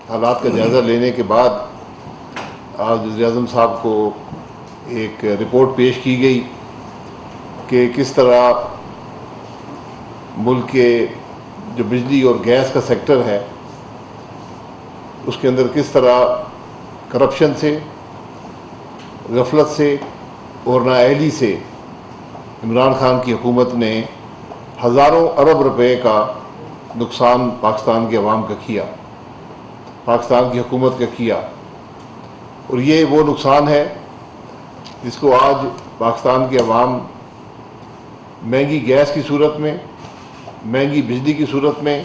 حالات کا جائزہ لینے کے بعد آج وزیر اعظم صاحب کو ایک رپورٹ پیش کی گئی کہ کس طرح ملک کے جو بجلی اور گیس کا سیکٹر ہے اس کے اندر کس طرح کرپشن سے، غفلت سے اور نااہلی سے عمران خان کی حکومت نے ہزاروں ارب روپے کا نقصان پاکستان کے عوام کا کیا، پاکستان کی حکومت کا کیا. اور یہ وہ نقصان ہے جس کو آج پاکستان کے عوام مہنگی گیس کی صورت میں، مہنگی بجلی کی صورت میں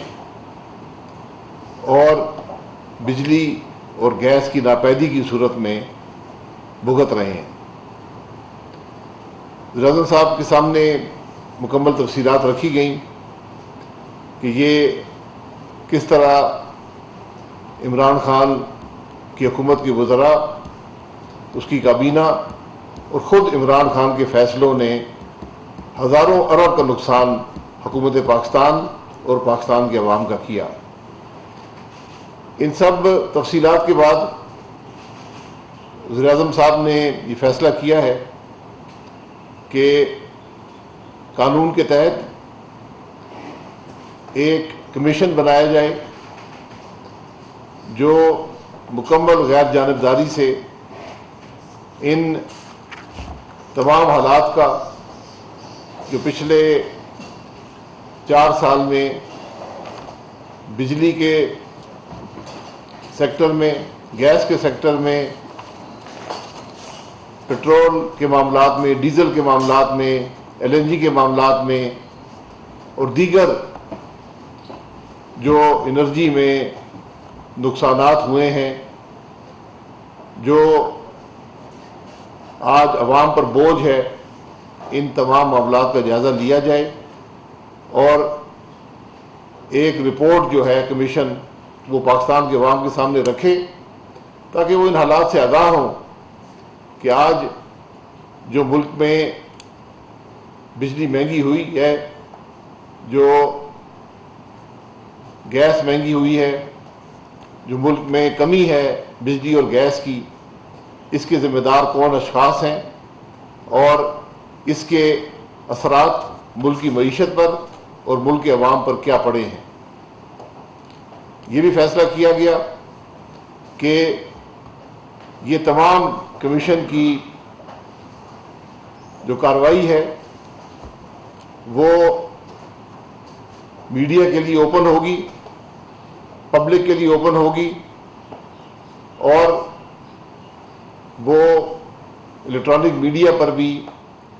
اور بجلی اور گیس کی ناپیدی کی صورت میں بھگت رہے ہیں. وزیر اعظم صاحب کے سامنے مکمل تفصیلات رکھی گئیں کہ یہ کس طرح عمران خان کی حکومت کے وزراء، اس کی کابینہ اور خود عمران خان کے فیصلوں نے ہزاروں ارب کا نقصان حکومت پاکستان اور پاکستان کے عوام کا کیا. ان سب تفصیلات کے بعد وزیر اعظم صاحب نے یہ فیصلہ کیا ہے کہ قانون کے تحت ایک کمیشن بنایا جائے جو مکمل غیر جانبداری سے ان تمام حالات کا جو پچھلے 4 سال میں بجلی کے سیکٹر میں، گیس کے سیکٹر میں، پٹرول کے معاملات میں، ڈیزل کے معاملات میں، LNG کے معاملات میں اور دیگر جو انرجی میں نقصانات ہوئے ہیں، جو آج عوام پر بوجھ ہے، ان تمام معاملات کا جائزہ لیا جائے اور ایک رپورٹ جو ہے کمیشن وہ پاکستان کے عوام کے سامنے رکھے تاکہ وہ ان حالات سے آگاہ ہوں کہ آج جو ملک میں بجلی مہنگی ہوئی ہے، جو گیس مہنگی ہوئی ہے، جو ملک میں کمی ہے بجلی اور گیس کی، اس کے ذمہ دار کون اشخاص ہیں اور اس کے اثرات ملک کی معیشت پر اور ملک کے عوام پر کیا پڑے ہیں. یہ بھی فیصلہ کیا گیا کہ یہ تمام کمیشن کی جو کارروائی ہے وہ میڈیا کے لیے اوپن ہوگی، پبلک کے لیے اوپن ہوگی اور وہ الیکٹرانک میڈیا پر بھی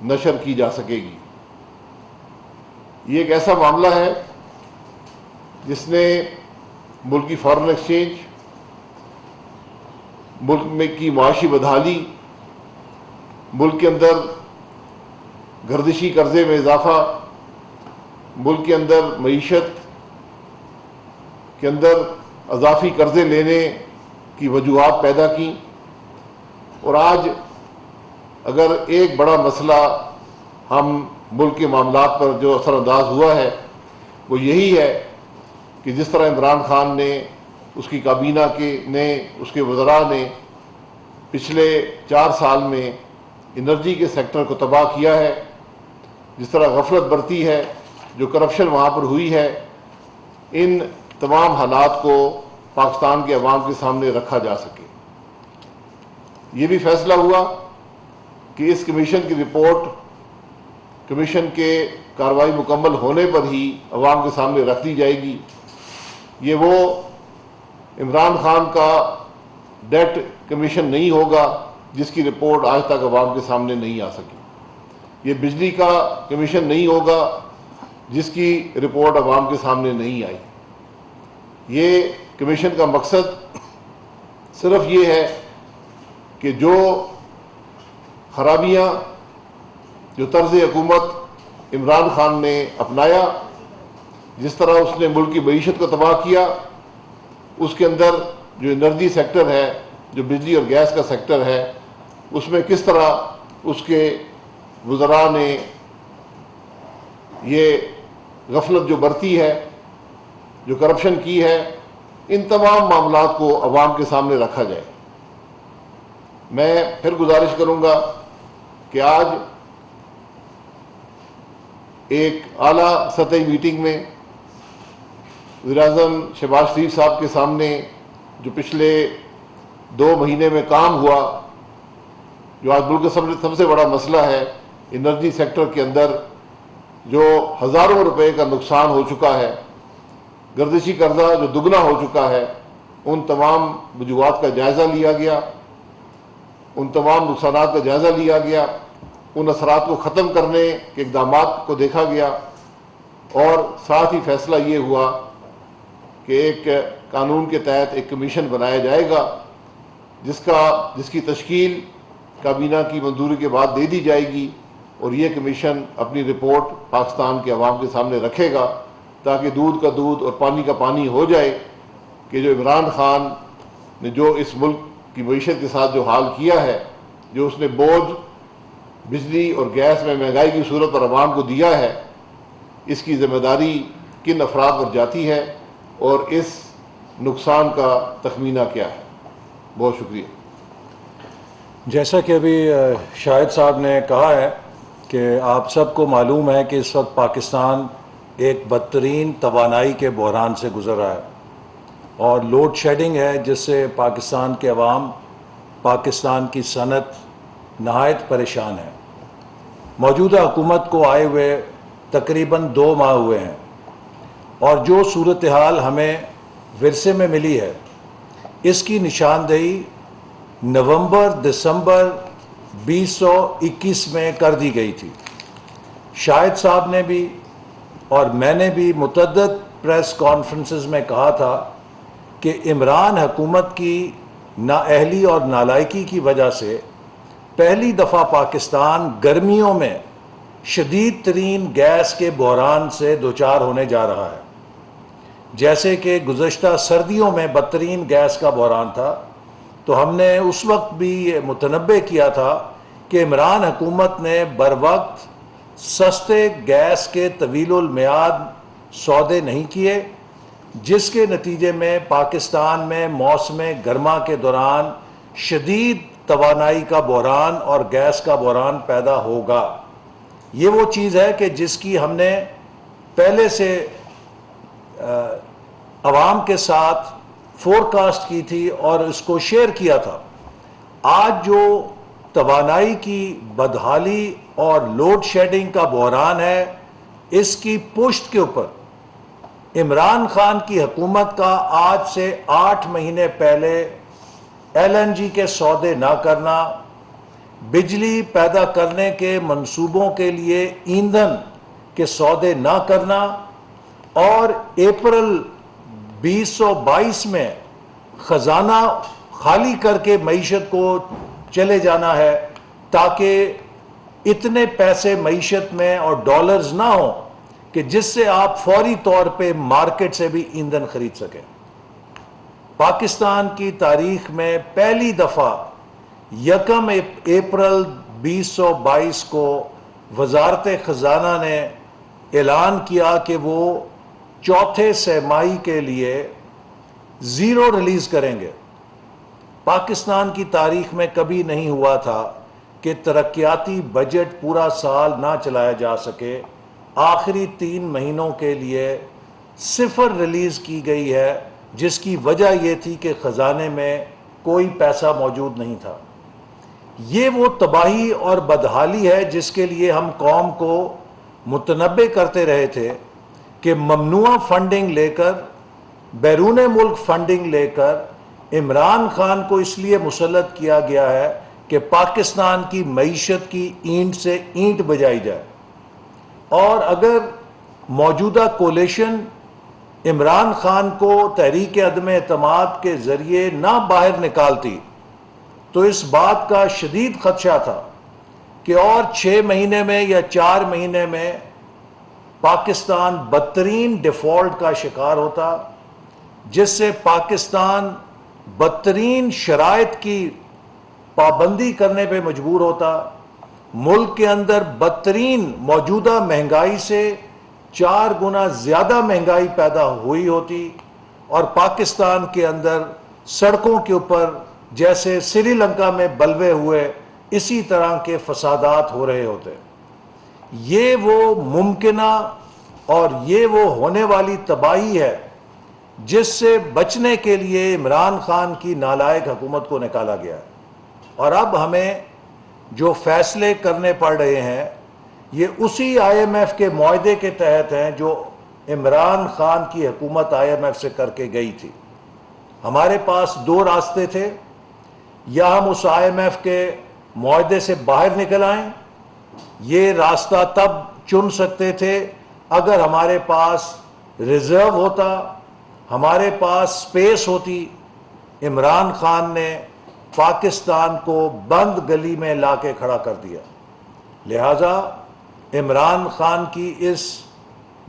نشر کی جا سکے گی. یہ ایک ایسا معاملہ ہے جس نے ملک کی فارن ایکسچینج، ملک میں کی معاشی بدحالی، ملک کے اندر گردشی قرضے میں اضافہ، ملک کے اندر معیشت کے اندر اضافی قرضے لینے کی وجوہات پیدا کی. اور آج اگر ایک بڑا مسئلہ ہم ملک کے معاملات پر جو اثر انداز ہوا ہے وہ یہی ہے کہ جس طرح عمران خان نے، اس کی کابینہ نے، اس کے وزراء نے پچھلے 4 سال میں انرجی کے سیکٹر کو تباہ کیا ہے، جس طرح غفلت برتی ہے، جو کرپشن وہاں پر ہوئی ہے، ان تمام حالات کو پاکستان کے عوام کے سامنے رکھا جا سکے. یہ بھی فیصلہ ہوا کہ اس کمیشن کی رپورٹ کمیشن کے کارروائی مکمل ہونے پر ہی عوام کے سامنے رکھ دی جائے گی. یہ وہ عمران خان کا ڈیٹ کمیشن نہیں ہوگا جس کی رپورٹ آج تک عوام کے سامنے نہیں آ سکی. یہ بجلی کا کمیشن نہیں ہوگا جس کی رپورٹ عوام کے سامنے نہیں آئی. یہ کمیشن کا مقصد صرف یہ ہے کہ جو خرابیاں، جو طرز حکومت عمران خان نے اپنایا، جس طرح اس نے ملک کی معیشت کو تباہ کیا، اس کے اندر جو انرجی سیکٹر ہے، جو بجلی اور گیس کا سیکٹر ہے، اس میں کس طرح اس کے وزراء نے یہ غفلت جو برتی ہے، جو کرپشن کی ہے، ان تمام معاملات کو عوام کے سامنے رکھا جائے۔ میں پھر گزارش کروں گا کہ آج ایک اعلیٰ سطحی میٹنگ میں وزیراعظم شہباز شریف صاحب کے سامنے جو پچھلے 2 مہینے میں کام ہوا، جو آج ملک کا سب سے بڑا مسئلہ ہے، انرجی سیکٹر کے اندر جو ہزاروں روپے کا نقصان ہو چکا ہے، گردشی قرضہ جو دگنا ہو چکا ہے، ان تمام وجوہات کا جائزہ لیا گیا، ان تمام نقصانات کا جائزہ لیا گیا، ان اثرات کو ختم کرنے کے اقدامات کو دیکھا گیا، اور ساتھ ہی فیصلہ یہ ہوا کہ ایک قانون کے تحت ایک کمیشن بنایا جائے گا جس کی تشکیل کابینہ کی منظوری کے بعد دے دی جائے گی، اور یہ کمیشن اپنی رپورٹ پاکستان کے عوام کے سامنے رکھے گا تاکہ دودھ کا دودھ اور پانی کا پانی ہو جائے کہ جو عمران خان نے جو اس ملک کی معیشت کے ساتھ جو حال کیا ہے، جو اس نے بوجھ بجلی اور گیس میں مہنگائی کی صورت پر عوام کو دیا ہے، اس کی ذمہ داری کن افراد پر جاتی ہے اور اس نقصان کا تخمینہ کیا ہے۔ بہت شکریہ۔ جیسا کہ ابھی شاہد صاحب نے کہا ہے کہ آپ سب کو معلوم ہے کہ اس وقت پاکستان ایک بدترین توانائی کے بحران سے گزر رہا ہے، اور لوڈ شیڈنگ ہے جس سے پاکستان کے عوام، پاکستان کی صنعت نہایت پریشان ہے۔ موجودہ حکومت کو آئے ہوئے تقریباً 2 ماہ ہوئے ہیں، اور جو صورتحال ہمیں ورثے میں ملی ہے اس کی نشاندہی نومبر دسمبر 2021 میں کر دی گئی تھی۔ شاہد صاحب نے بھی اور میں نے بھی متعدد پریس کانفرنسز میں کہا تھا کہ عمران حکومت کی نااہلی اور نالائکی کی وجہ سے پہلی دفعہ پاکستان گرمیوں میں شدید ترین گیس کے بحران سے دوچار ہونے جا رہا ہے۔ جیسے کہ گزشتہ سردیوں میں بدترین گیس کا بحران تھا، تو ہم نے اس وقت بھی یہ متنبع کیا تھا کہ عمران حکومت نے بروقت سستے گیس کے طویل المیعاد سودے نہیں کیے، جس کے نتیجے میں پاکستان میں موسم گرما کے دوران شدید توانائی کا بحران اور گیس کا بحران پیدا ہوگا۔ یہ وہ چیز ہے کہ جس کی ہم نے پہلے سے عوام کے ساتھ فورکاسٹ کی تھی اور اس کو شیئر کیا تھا۔ آج جو توانائی کی بدحالی اور لوڈ شیڈنگ کا بحران ہے، اس کی پشت کے اوپر عمران خان کی حکومت کا آج سے 8 مہینے پہلے LNG کے سودے نہ کرنا، بجلی پیدا کرنے کے منصوبوں کے لیے ایندھن کے سودے نہ کرنا، اور اپریل 2022 میں خزانہ خالی کر کے معیشت کو چلے جانا ہے تاکہ اتنے پیسے معیشت میں اور ڈالرز نہ ہوں کہ جس سے آپ فوری طور پہ مارکیٹ سے بھی ایندھن خرید سکیں۔ پاکستان کی تاریخ میں پہلی دفعہ 1 اپریل 2022 کو وزارت خزانہ نے اعلان کیا کہ وہ چوتھے سہ-ماہی کے لیے زیرو ریلیز کریں گے۔ پاکستان کی تاریخ میں کبھی نہیں ہوا تھا کہ ترقیاتی بجٹ پورا سال نہ چلایا جا سکے، آخری 3 مہینوں کے لیے 0 ریلیز کی گئی ہے، جس کی وجہ یہ تھی کہ خزانے میں کوئی پیسہ موجود نہیں تھا۔ یہ وہ تباہی اور بدحالی ہے جس کے لیے ہم قوم کو متنبع کرتے رہے تھے کہ ممنوعہ فنڈنگ لے کر، بیرون ملک فنڈنگ لے کر عمران خان کو اس لیے مسلط کیا گیا ہے کہ پاکستان کی معیشت کی اینٹ سے اینٹ بجائی جائے، اور اگر موجودہ کولیشن عمران خان کو تحریک عدم اعتماد کے ذریعے نہ باہر نکالتی تو اس بات کا شدید خدشہ تھا کہ اور 6 مہینے میں یا 4 مہینے میں پاکستان بدترین ڈیفالٹ کا شکار ہوتا، جس سے پاکستان بدترین شرائط کی پابندی کرنے پہ مجبور ہوتا، ملک کے اندر بدترین موجودہ مہنگائی سے 4 گنا زیادہ مہنگائی پیدا ہوئی ہوتی، اور پاکستان کے اندر سڑکوں کے اوپر جیسے سری لنکا میں بلوے ہوئے اسی طرح کے فسادات ہو رہے ہوتے. یہ وہ ممکنہ اور یہ وہ ہونے والی تباہی ہے جس سے بچنے کے لیے عمران خان کی نالائق حکومت کو نکالا گیا ہے. اور اب ہمیں جو فیصلے کرنے پڑ رہے ہیں یہ اسی آئی ایم ایف کے معاہدے کے تحت ہیں جو عمران خان کی حکومت آئی ایم ایف سے کر کے گئی تھی. ہمارے پاس دو راستے تھے، یا ہم اس آئی ایم ایف کے معاہدے سے باہر نکل آئیں. یہ راستہ تب چن سکتے تھے اگر ہمارے پاس ریزرو ہوتا، ہمارے پاس سپیس ہوتی. عمران خان نے پاکستان کو بند گلی میں لا کے کھڑا کر دیا. لہذا عمران خان کی اس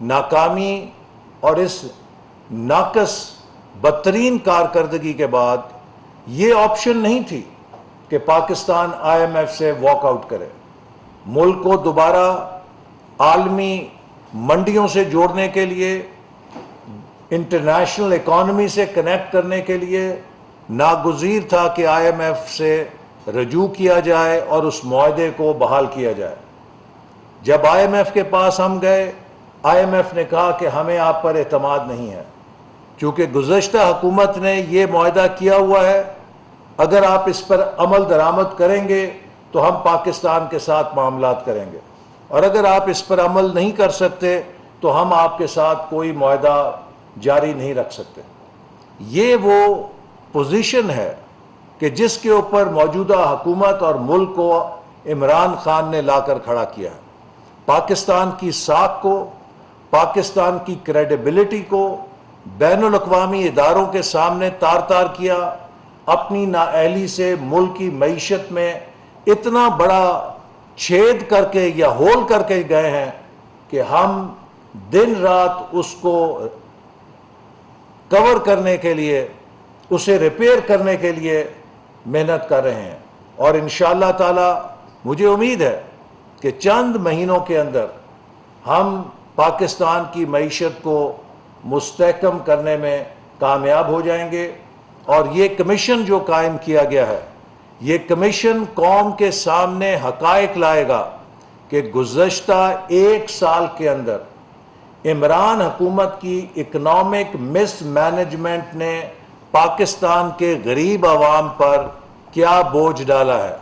ناکامی اور اس ناقص بدترین کارکردگی کے بعد یہ آپشن نہیں تھی کہ پاکستان آئی ایم ایف سے واک آؤٹ کرے. ملک کو دوبارہ عالمی منڈیوں سے جوڑنے کے لیے، انٹرنیشنل اکانومی سے کنیکٹ کرنے کے لیے ناگزیر تھا کہ آئی ایم ایف سے رجوع کیا جائے اور اس معاہدے کو بحال کیا جائے. جب آئی ایم ایف کے پاس ہم گئے، آئی ایم ایف نے کہا کہ ہمیں آپ پر اعتماد نہیں ہے، چونکہ گزشتہ حکومت نے یہ معاہدہ کیا ہوا ہے، اگر آپ اس پر عمل درآمد کریں گے تو ہم پاکستان کے ساتھ معاملات کریں گے، اور اگر آپ اس پر عمل نہیں کر سکتے تو ہم آپ کے ساتھ کوئی معاہدہ جاری نہیں رکھ سکتے. یہ وہ پوزیشن ہے کہ جس کے اوپر موجودہ حکومت اور ملک کو عمران خان نے لا کر کھڑا کیا ہے. پاکستان کی ساکھ کو، پاکستان کی کریڈیبلٹی کو بین الاقوامی اداروں کے سامنے تار تار کیا. اپنی نااہلی سے ملک کی معیشت میں اتنا بڑا چھید کر کے یا ہول کر کے گئے ہیں کہ ہم دن رات اس کو کور کرنے کے لیے، اسے ریپیئر کرنے کے لیے محنت کر رہے ہیں. اور انشاءاللہ تعالی مجھے امید ہے کہ چند مہینوں کے اندر ہم پاکستان کی معیشت کو مستحکم کرنے میں کامیاب ہو جائیں گے. اور یہ کمیشن جو قائم کیا گیا ہے، یہ کمیشن قوم کے سامنے حقائق لائے گا کہ گزشتہ ایک سال کے اندر عمران حکومت کی اکنامک مس مینجمنٹ نے پاکستان کے غریب عوام پر کیا بوجھ ڈالا ہے،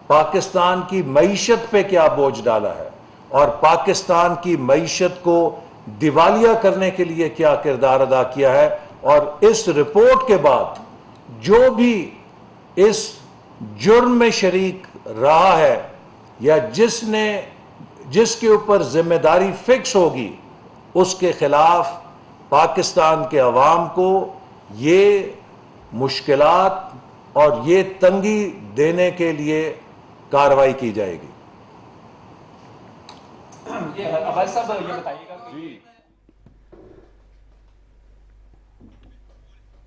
پاکستان کی معیشت پہ کیا بوجھ ڈالا ہے، اور پاکستان کی معیشت کو دیوالیہ کرنے کے لیے کیا کردار ادا کیا ہے. اور اس رپورٹ کے بعد جو بھی اس جرم میں شریک رہا ہے یا جس کے اوپر ذمہ داری فکس ہوگی، اس کے خلاف پاکستان کے عوام کو یہ مشکلات اور یہ تنگی دینے کے لیے کارروائی کی جائے گی. عباس صاحب یہ بتائیے گا کہ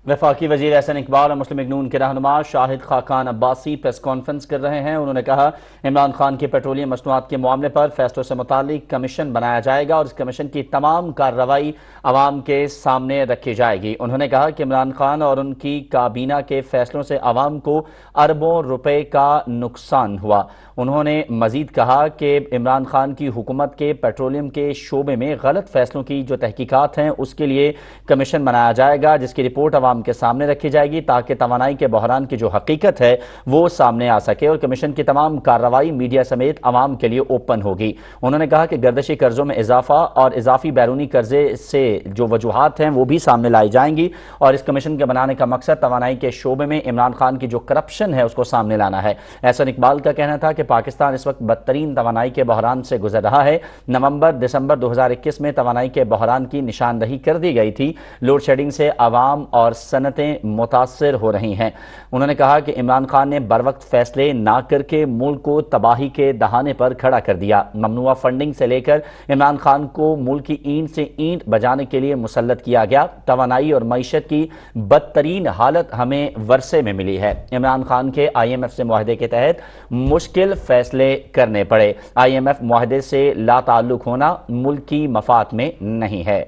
وفاقی وزیر احسن اقبال اور مسلم لیگ نون کے رہنما شاہد خاقان عباسی پریس کانفرنس کر رہے ہیں. انہوں نے کہا عمران خان کے پیٹرولیم مصنوعات کے معاملے پر فیصلوں سے متعلق کمیشن بنایا جائے گا اور اس کمیشن کی تمام کارروائی عوام کے سامنے رکھی جائے گی. انہوں نے کہا کہ عمران خان اور ان کی کابینہ کے فیصلوں سے عوام کو اربوں روپے کا نقصان ہوا. انہوں نے مزید کہا کہ عمران خان کی حکومت کے پیٹرولیم کے شعبے میں غلط فیصلوں کی جو تحقیقات ہیں اس کے لیے کمیشن بنایا جائے گا جس کی رپورٹ عوام کے سامنے رکھی جائے گی تاکہ توانائی کے بحران کی جو حقیقت ہے وہ سامنے آ سکے، اور کمیشن کی تمام کارروائی میڈیا سمیت عوام کے لیے اوپن ہوگی. انہوں نے کہا کہ گردشی قرضوں میں اضافہ اور اضافی بیرونی قرضے سے جو وجوہات ہیں وہ بھی سامنے لائی جائیں گی، اور اس کمیشن کے بنانے کا مقصد توانائی کے شعبے میں عمران خان کی جو کرپشن ہے اس کو سامنے لانا ہے. احسن اقبال کا کہنا تھا کہ پاکستان اس وقت بدترین توانائی کے بحران سے گزر رہا ہے. نومبر دسمبر 2021 میں توانائی کے بحران کی نشاندہی کر دی گئی تھی. لوڈ شیڈنگ سے عوام اور صنعتیں متاثر ہو رہی ہیں. انہوں نے کہا کہ عمران خان نے بروقت فیصلے نہ کر کے ملک کو تباہی کے دہانے پر کھڑا کر دیا. ممنوعہ فنڈنگ سے لے کر عمران خان کو ملک کی اینٹ سے اینٹ بجانے کے لیے مسلط کیا گیا. توانائی اور معیشت کی بدترین حالت ہمیں ورثے میں ملی ہے. عمران خان کے آئی ایم ایف سے معاہدے کے تحت مشکل فیصلے کرنے پڑے. آئی ایم ایف معاہدے سے لا تعلق ہونا ملک کی مفاد میں نہیں ہے.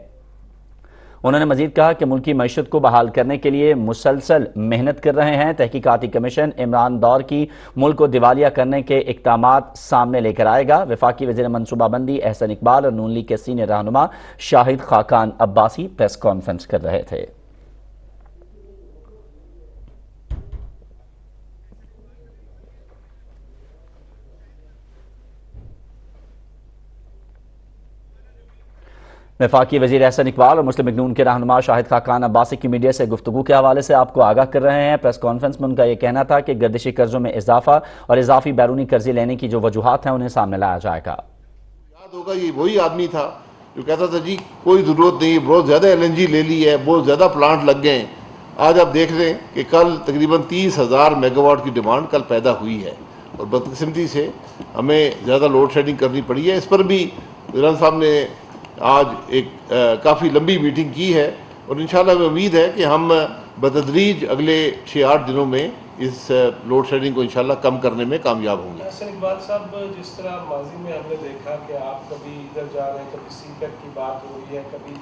انہوں نے مزید کہا کہ ملکی معیشت کو بحال کرنے کے لیے مسلسل محنت کر رہے ہیں۔ تحقیقاتی کمیشن عمران دور کی ملک کو دیوالیہ کرنے کے اقدامات سامنے لے کر آئے گا۔ وفاقی وزیر منصوبہ بندی احسن اقبال اور نون لیگ کے سینئر رہنما شاہد خاقان عباسی پریس کانفرنس کر رہے تھے۔ وفاقی وزیر احسن اقبال اور مسلم لیگ نون کے رہنما شاہد خاقان عباسی کی میڈیا سے گفتگو کے حوالے سے آپ کو آگاہ کر رہے ہیں۔ پریس کانفرنس میں ان کا یہ کہنا تھا کہ گردشی قرضوں میں اضافہ اور اضافی بیرونی قرضے لینے کی جو وجوہات ہیں انہیں سامنے لایا جائے گا۔ یاد ہوگا یہ وہی آدمی تھا جو کہتا تھا جی کوئی ضرورت نہیں، بہت زیادہ LNG لے لی ہے، بہت زیادہ پلانٹ لگ گئے ہیں۔ آج آپ دیکھ رہے ہیں کہ کل تقریباً 30,000 میگا واٹ کی ڈیمانڈ کل پیدا ہوئی ہے، اور بدقسمتی سے ہمیں زیادہ لوڈ شیڈنگ کرنی پڑی ہے۔ اس پر بھی عمران صاحب نے آج ایک کافی لمبی میٹنگ کی ہے، اور انشاءاللہ ہمیں امید ہے کہ ہم بتدریج اگلے 6-8 دنوں میں اس لوڈ شیڈنگ کو انشاءاللہ کم کرنے میں کامیاب ہوں گے۔ احسن اقبال صاحب، جس طرح ماضی میں ہم نے دیکھا کہ آپ کبھی ادھر جا رہے ہیں، کبھی سی پیک کی بات ہو رہی ہے، کبھی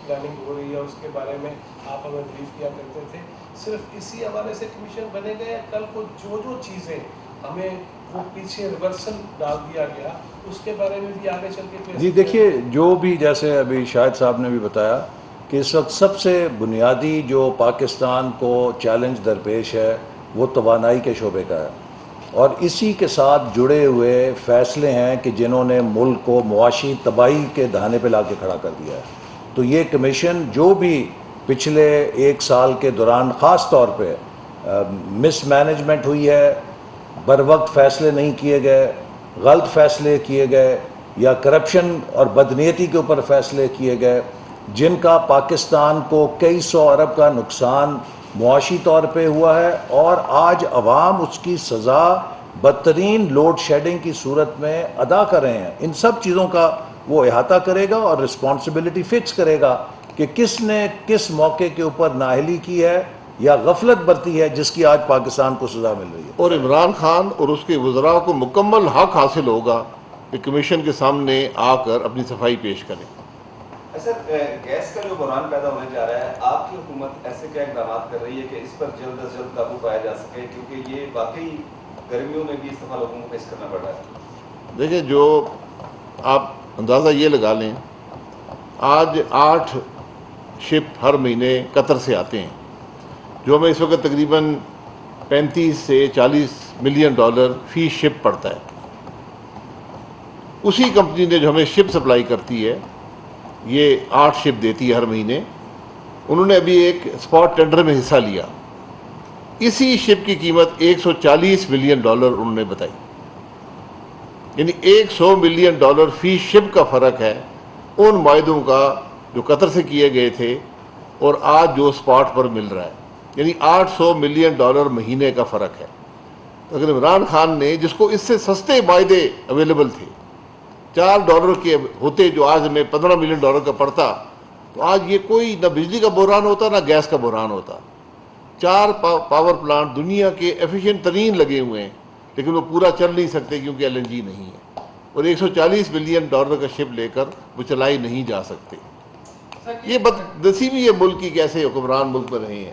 پلاننگ ہو رہی ہے، اس کے بارے میں آپ ہمیں بریف کیا کرتے تھے، صرف اسی حوالے سے کمیشن بنے گئے؟ کل کو جو چیزیں ہمیں وہ پیچھے ریورسل ڈال دیا گیا، اس کے بارے میں بھی آگے چل کے؟ جی دیکھیے، جو بھی جیسے ابھی شاہد صاحب نے بھی بتایا کہ اس وقت سب سے بنیادی جو پاکستان کو چیلنج درپیش ہے وہ توانائی کے شعبے کا ہے، اور اسی کے ساتھ جڑے ہوئے فیصلے ہیں کہ جنہوں نے ملک کو معاشی تباہی کے دہانے پہ لا کے کھڑا کر دیا ہے۔ تو یہ کمیشن جو بھی پچھلے 1 سال کے دوران خاص طور پہ مس مینجمنٹ ہوئی ہے، بر وقت فیصلے نہیں کیے گئے، غلط فیصلے کیے گئے، یا کرپشن اور بدنیتی کے اوپر فیصلے کیے گئے، جن کا پاکستان کو کئی 100 ارب کا نقصان معاشی طور پہ ہوا ہے، اور آج عوام اس کی سزا بدترین لوڈ شیڈنگ کی صورت میں ادا کر رہے ہیں۔ ان سب چیزوں کا وہ احاطہ کرے گا اور رسپانسبلٹی فکس کرے گا کہ کس نے کس موقع کے اوپر نااہلی کی ہے یا غفلت برتی ہے، جس کی آج پاکستان کو سزا مل رہی ہے۔ اور عمران خان اور اس کے وزراء کو مکمل حق حاصل ہوگا کہ کمیشن کے سامنے آ کر اپنی صفائی پیش کریں۔ سر، گیس کا جو بحران پیدا ہونے جا رہا ہے، آپ کی حکومت ایسے کیا اقدامات کر رہی ہے کہ اس پر جلد از جلد قابو پایا جا سکے، کیونکہ یہ واقعی گرمیوں میں بھی اس دفعہ لوگوں کو فیس کرنا پڑ رہا ہے؟ دیکھیں، جو آپ اندازہ یہ لگا لیں، آج 8 شپ ہر مہینے قطر سے آتے ہیں، جو ہمیں اس وقت تقریباً 35 سے 40 ملین ڈالر فی شپ پڑتا ہے۔ اسی کمپنی نے جو ہمیں شپ سپلائی کرتی ہے، یہ 8 شپ دیتی ہے ہر مہینے، انہوں نے ابھی ایک اسپاٹ ٹینڈر میں حصہ لیا، اسی شپ کی قیمت 140 ملین ڈالر انہوں نے بتائی، یعنی 100 ملین ڈالر فی شپ کا فرق ہے ان معاہدوں کا جو قطر سے کیے گئے تھے اور آج جو اسپاٹ پر مل رہا ہے، یعنی 800 ملین ڈالر مہینے کا فرق ہے۔ اگر عمران خان نے، جس کو اس سے سستے معاہدے اویلیبل تھے، $4 کے ہوتے جو آج ہمیں $15 ملین کا پڑتا، تو آج یہ کوئی نہ بجلی کا بحران ہوتا نہ گیس کا بحران ہوتا۔ 4 پاور پلانٹ دنیا کے ایفیشینٹ ترین لگے ہوئے ہیں، لیکن وہ پورا چل نہیں سکتے کیونکہ LNG نہیں ہے، اور $140 ملین کا شپ لے کر وہ چلائی نہیں جا سکتے۔ یہ بدنصیبی ہے ملک کی، کیسے حکمران ملک میں رہے ہیں۔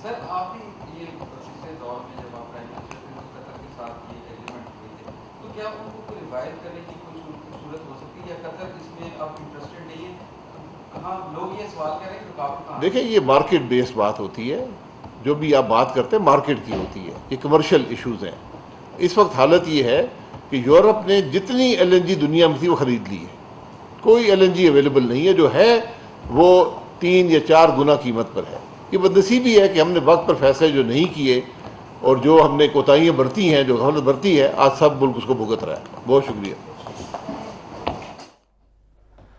سر، آپ ہی یہ پچھلے دور میں جب آپ پرائم منسٹر تھے تو قطر کے ساتھ یہ ایگریمنٹ ہوئے تھے، تو کیا ان کو کوئی روایت کرنے کی کوئی صورت ہو سکتی ہے، یا قطر اس میں آپ انٹرسٹڈ نہیں ہیں؟ کہاں لوگ یہ سوال کر رہے ہیں کہ رکاوٹ کہاں؟ دیکھیں، یہ مارکیٹ بیس بات ہوتی ہے، جو بھی آپ بات کرتے ہیں مارکیٹ کی ہوتی ہے، یہ کمرشل ایشوز ہیں۔ اس وقت حالت یہ ہے کہ یورپ نے جتنی LNG دنیا میں تھی وہ خرید لی ہے، کوئی LNG اویلیبل نہیں ہے، جو ہے وہ 3 یا 4 گنا قیمت پر ہے۔ یہ بدنصیبی ہے کہ ہم نے وقت پر فیصلے جو نہیں کیے، اور جو ہم نے کوتاہیاں برتی ہیں، جو غفلت برتی ہے، آج سب ملک اس کو بھگت رہا ہے۔ بہت شکریہ۔